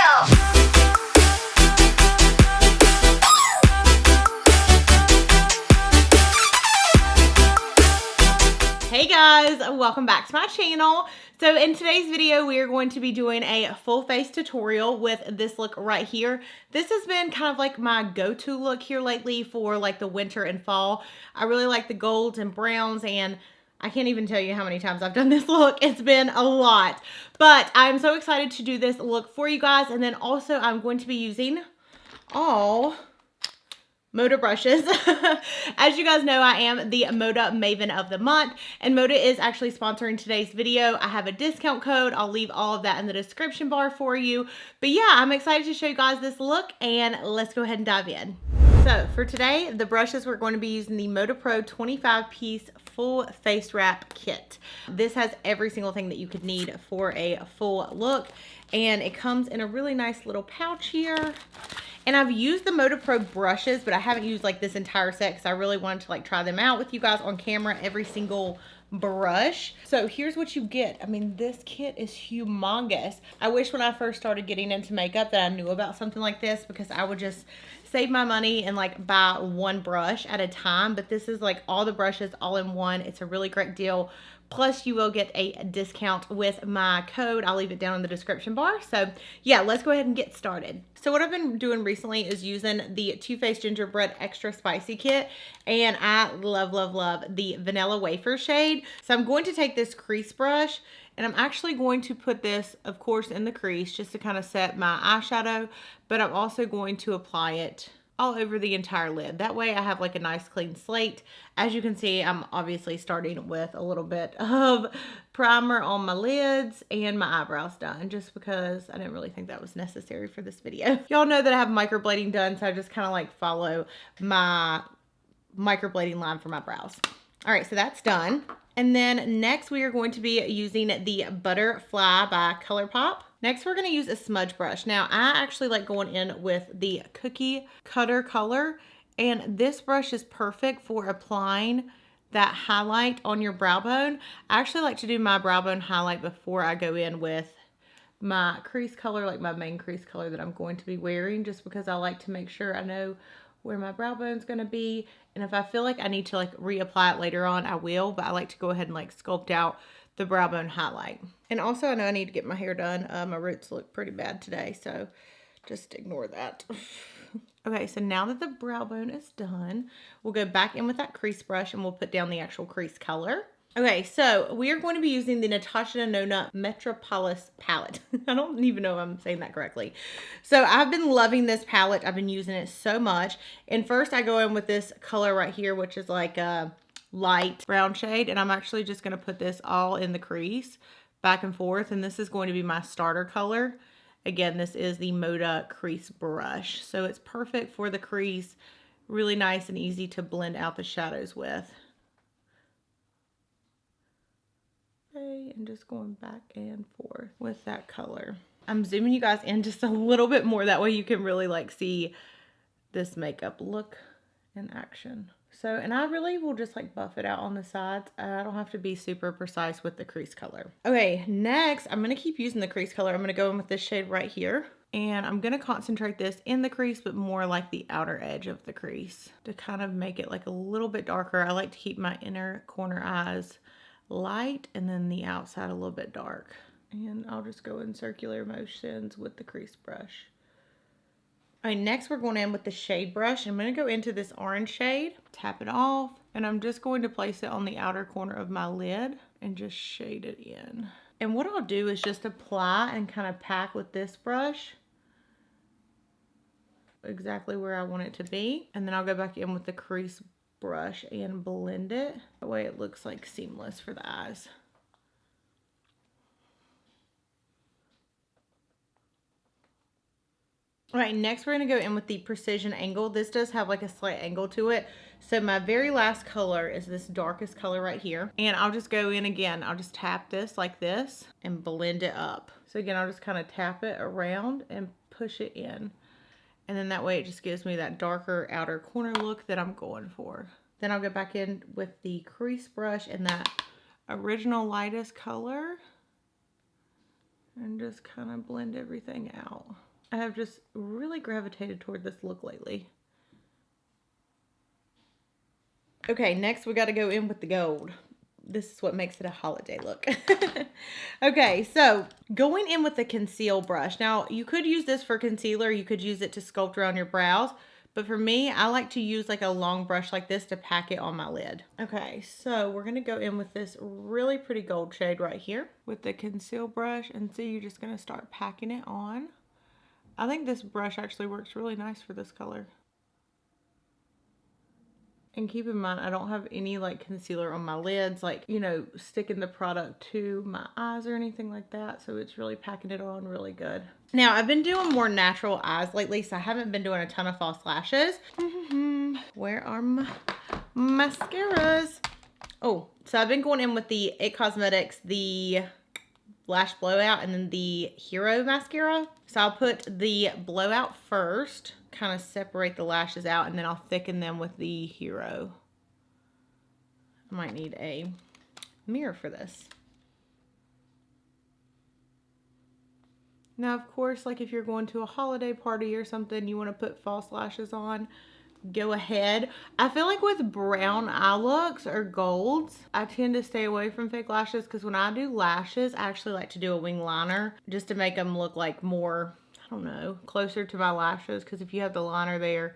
Hey guys, welcome back to my channel. So in today's video, we are going to be doing a full face tutorial with this look right here. This has been kind of like my go-to look here lately for like the winter and fall. I really like the golds and browns, and I can't even tell you how many times I've done this look. It's been a lot, but I'm so excited to do this look for you guys. And then also I'm going to be using all Moda brushes. As you guys know, I am the Moda Maven of the month, and Moda is actually sponsoring today's video. I have a discount code. I'll leave all of that in the description bar for you. But yeah, I'm excited to show you guys this look, and let's go ahead and dive in. So for today, the brushes, we're going to be using the Moda Pro 25-piece full face wrap kit. This has every single thing that you could need for a full look, and it comes in a really nice little pouch here. And I've used the Moda Pro brushes, but I haven't used like this entire set because I really wanted to like try them out with you guys on camera, every single brush. So here's what you get. I mean, this kit is humongous. I wish when I first started getting into makeup that I knew about something like this, because I would just save my money and like buy one brush at a time. But this is like all the brushes all in one. It's a really great deal. Plus, you will get a discount with my code. I'll leave it down in the description bar. So yeah, let's go ahead and get started. So what I've been doing recently is using the Too Faced Gingerbread Extra Spicy Kit. And I love, love, love the Vanilla Wafer shade. So I'm going to take this crease brush, and I'm actually going to put this, of course, in the crease just to kind of set my eyeshadow. But I'm also going to apply it all over the entire lid. That way I have like a nice clean slate. As you can see, I'm obviously starting with a little bit of primer on my lids and my eyebrows done, just because I didn't really think that was necessary for this video. Y'all know that I have microblading done, so I just kind of like follow my microblading line for my brows. All right, so that's done. And then next we are going to be using the Butterfly by ColourPop. Next, we're going to use a smudge brush. Now, I actually like going in with the Cookie Cutter color, and this brush is perfect for applying that highlight on your brow bone. I actually like to do my brow bone highlight before I go in with my crease color, like my main crease color that I'm going to be wearing, just because I like to make sure I know where my brow bone is going to be. And if I feel like I need to like reapply it later on, I will, but I like to go ahead and like sculpt out the brow bone highlight. And also I know I need to get my hair done. My roots look pretty bad today, so just ignore that. Okay, so now that the brow bone is done, we'll go back in with that crease brush and we'll put down the actual crease color. Okay, so we are going to be using the Natasha Metropolis palette. I don't even know if I'm saying that correctly. So I've been loving this palette. I've been using it so much. And first I go in with this color right here, which is like a light brown shade. And I'm actually just going to put this all in the crease back and forth. And this is going to be my starter color. Again, this is the Moda crease brush. So it's perfect for the crease. Really nice and easy to blend out the shadows with. And just going back and forth with that color. I'm zooming you guys in just a little bit more. That way you can really like see this makeup look in action. So, and I really will just like buff it out on the sides. I don't have to be super precise with the crease color. Okay, next I'm going to keep using the crease color. I'm going to go in with this shade right here. And I'm going to concentrate this in the crease, but more like the outer edge of the crease to kind of make it like a little bit darker. I like to keep my inner corner eyes light and then the outside a little bit dark. And I'll just go in circular motions with the crease brush. All right, next we're going in with the shade brush. I'm going to go into this orange shade, tap it off, and I'm just going to place it on the outer corner of my lid and just shade it in. And what I'll do is just apply and kind of pack with this brush exactly where I want it to be. And then I'll go back in with the crease brush and blend it. That way it looks like seamless for the eyes. All right, next we're going to go in with the Precision Angle. This does have like a slight angle to it. So my very last color is this darkest color right here. And I'll just go in again. I'll just tap this like this and blend it up. So again, I'll just kind of tap it around and push it in. And then that way it just gives me that darker outer corner look that I'm going for. Then I'll go back in with the crease brush and that original lightest color and just kind of blend everything out. I have just really gravitated toward this look lately. Okay, next we got to go in with the gold. This is what makes it a holiday look. Okay, so going in with the conceal brush. Now, you could use this for concealer. You could use it to sculpt around your brows. But for me, I like to use like a long brush like this to pack it on my lid. Okay, so we're going to go in with this really pretty gold shade right here with the conceal brush. And so you're just going to start packing it on. I think this brush actually works really nice for this color. And keep in mind, I don't have any like concealer on my lids, like, you know, sticking the product to my eyes or anything like that. So it's really packing it on really good. Now, I've been doing more natural eyes lately, so I haven't been doing a ton of false lashes. Where are my mascaras? Oh, so I've been going in with the It Cosmetics, the Lash Blowout, and then the Hero mascara. So I'll put the blowout first, kind of separate the lashes out, and then I'll thicken them with the Hero. I might need a mirror for this. Now, of course, like if you're going to a holiday party or something, you want to put false lashes on, go ahead. I feel like with brown eye looks or golds, I tend to stay away from fake lashes because when I do lashes, I actually like to do a wing liner just to make them look like more, I don't know, closer to my lashes, because if you have the liner there,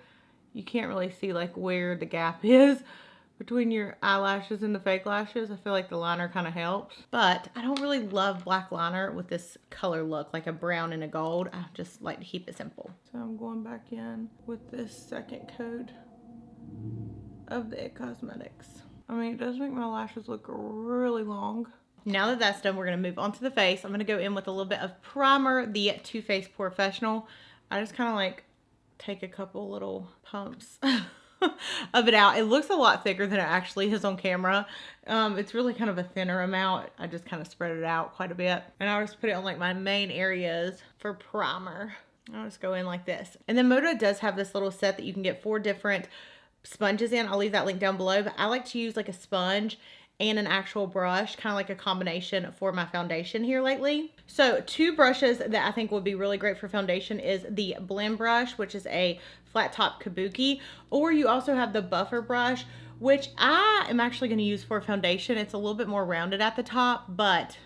you can't really see like where the gap is between your eyelashes and the fake lashes. I feel like the liner kind of helps, but I don't really love black liner with this color look, like a brown and a gold. I just like to keep it simple. So I'm going back in with this second coat of the It Cosmetics. I mean, it does make my lashes look really long. Now that that's done, we're going to move on to the face. I'm going to go in with a little bit of primer, the Too Faced Professional. I just kind of like take a couple little pumps of it out. It looks a lot thicker than it actually is on camera. It's really kind of a thinner amount. I just kind of spread it out quite a bit. And I'll just put it on like my main areas for primer. I'll just go in like this. And then Moda does have this little set that you can get 4 different sponges in. I'll leave that link down below. But I like to use like a sponge and an actual brush, kind of like a combination for my foundation here lately. So 2 brushes that I think would be really great for foundation is the blend brush, which is a flat top kabuki, or you also have the buffer brush, which I am actually going to use for foundation. It's a little bit more rounded at the top, but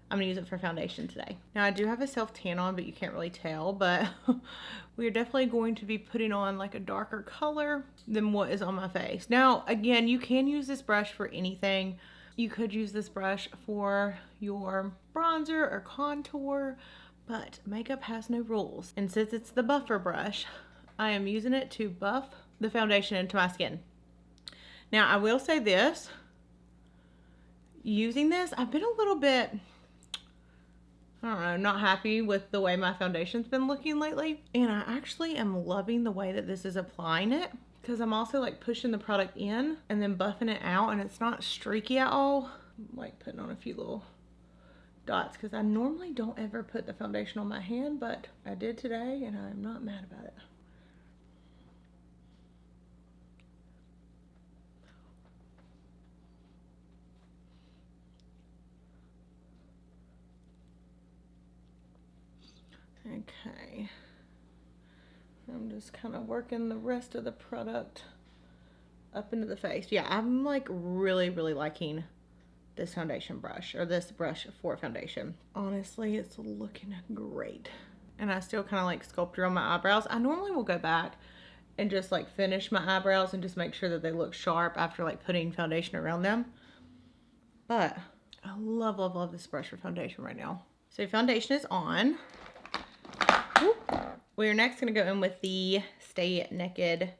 I'm going to use it for foundation today. Now, I do have a self tan on, but you can't really tell, but we are definitely going to be putting on like a darker color than what is on my face. Now, again, you can use this brush for anything. You could use this brush for your bronzer or contour, but makeup has no rules. And since it's the buffer brush, I am using it to buff the foundation into my skin. Now, I will say this, using this, I've been a little bit, I don't know, not happy with the way my foundation's been looking lately. And I actually am loving the way that this is applying it, because I'm also like pushing the product in and then buffing it out, and it's not streaky at all. I'm like putting on a few little dots because I normally don't ever put the foundation on my hand, but I did today and I'm not mad about it. Okay, I'm just kind of working the rest of the product up into the face. Yeah, I'm like really liking this foundation brush, or this brush for foundation. Honestly, it's looking great. And I still kind of like sculpt around my eyebrows. I normally will go back and just like finish my eyebrows and just make sure that they look sharp after like putting foundation around them. But I love this brush for foundation right now. So foundation is on. We're next going to go in with the Stay Naked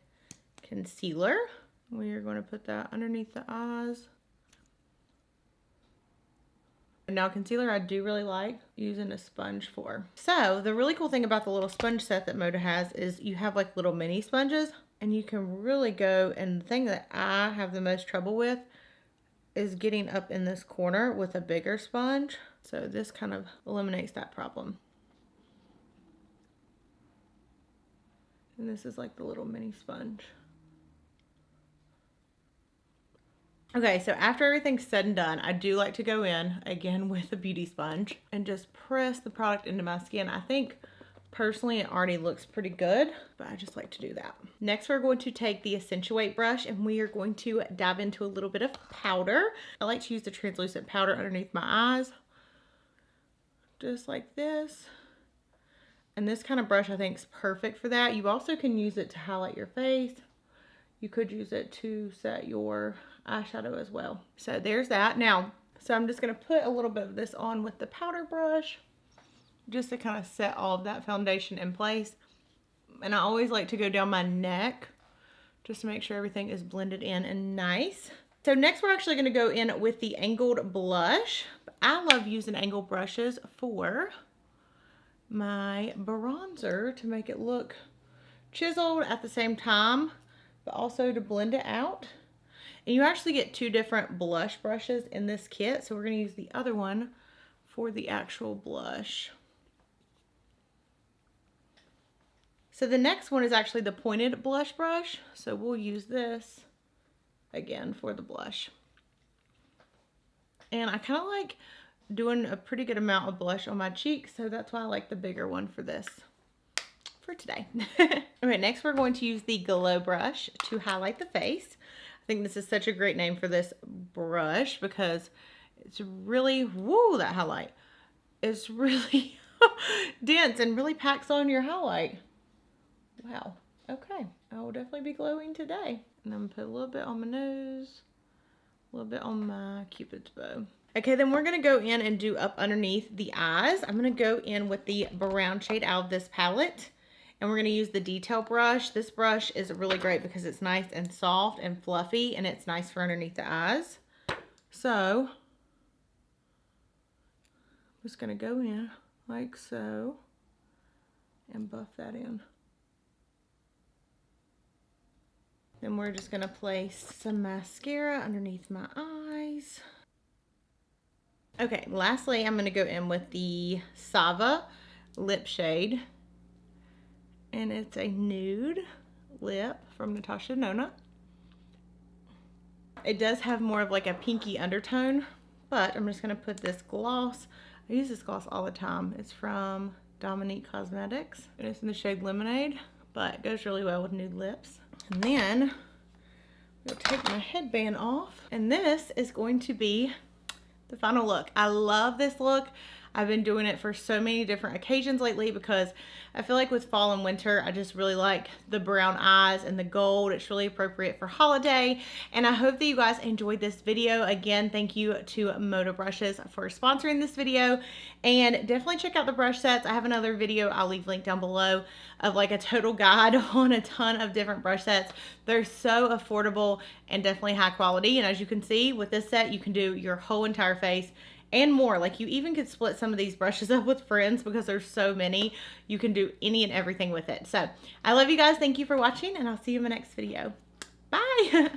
concealer. We are going to put that underneath the eyes. Now, concealer I do really like using a sponge for. So the really cool thing about the little sponge set that Moda has is you have like little mini sponges, and you can really go, and the thing that I have the most trouble with is getting up in this corner with a bigger sponge. So this kind of eliminates that problem. And this is like the little mini sponge. Okay, so after everything's said and done, I do like to go in again with a beauty sponge and just press the product into my skin. I think Personally, it already looks pretty good, but I just like to do that. Next, we're going to take the Accentuate brush and we are going to dive into a little bit of powder. I like to use the translucent powder underneath my eyes, just like this. And this kind of brush I think is perfect for that. You also can use it to highlight your face. You could use it to set your eyeshadow as well. So there's that. Now, so I'm just gonna put a little bit of this on with the powder brush just to kind of set all of that foundation in place. And I always like to go down my neck just to make sure everything is blended in and nice. So next we're actually gonna go in with the angled blush. I love using angled brushes for my bronzer to make it look chiseled at the same time, but also to blend it out. And you actually get two different blush brushes in this kit, so we're going to use the other one for the actual blush. So the next one is actually the pointed blush brush, so we'll use this again for the blush. And I kind of like doing a pretty good amount of blush on my cheeks, so that's why I like the bigger one for this for today. Okay, next we're going to use the Glow brush to highlight the face. I think this is such a great name for this brush because it's really, woo, that highlight is really dense and really packs on your highlight. Wow, okay, I will definitely be glowing today. And I'm gonna put a little bit on my nose, a little bit on my Cupid's bow. Okay, then we're gonna go in and do up underneath the eyes. I'm gonna go in with the brown shade out of this palette, and we're gonna use the detail brush. This brush is really great because it's nice and soft and fluffy, and it's nice for underneath the eyes. So, I'm just gonna go in like so, and buff that in. Then we're just gonna place some mascara underneath my eyes. Okay, lastly, I'm going to go in with the Sava lip shade. And it's a nude lip from Natasha. It does have more of like a pinky undertone, but I'm just going to put this gloss. I use this gloss all the time. It's from Dominique Cosmetics, and it's in the shade Lemonade, but it goes really well with nude lips. And then we'll take my headband off, and this is going to be the final look. I love this look. I've been doing it for so many different occasions lately because I feel like with fall and winter, I just really like the brown eyes and the gold. It's really appropriate for holiday. And I hope that you guys enjoyed this video. Again, thank you to Moda Brushes for sponsoring this video. And definitely check out the brush sets. I have another video I'll leave linked down below of like a total guide on a ton of different brush sets. They're so affordable and definitely high quality. And as you can see with this set, you can do your whole entire face and more. Like you even could split some of these brushes up with friends because there's so many. You can do any and everything with it. So I love you guys. Thank you for watching, and I'll see you in my next video. Bye.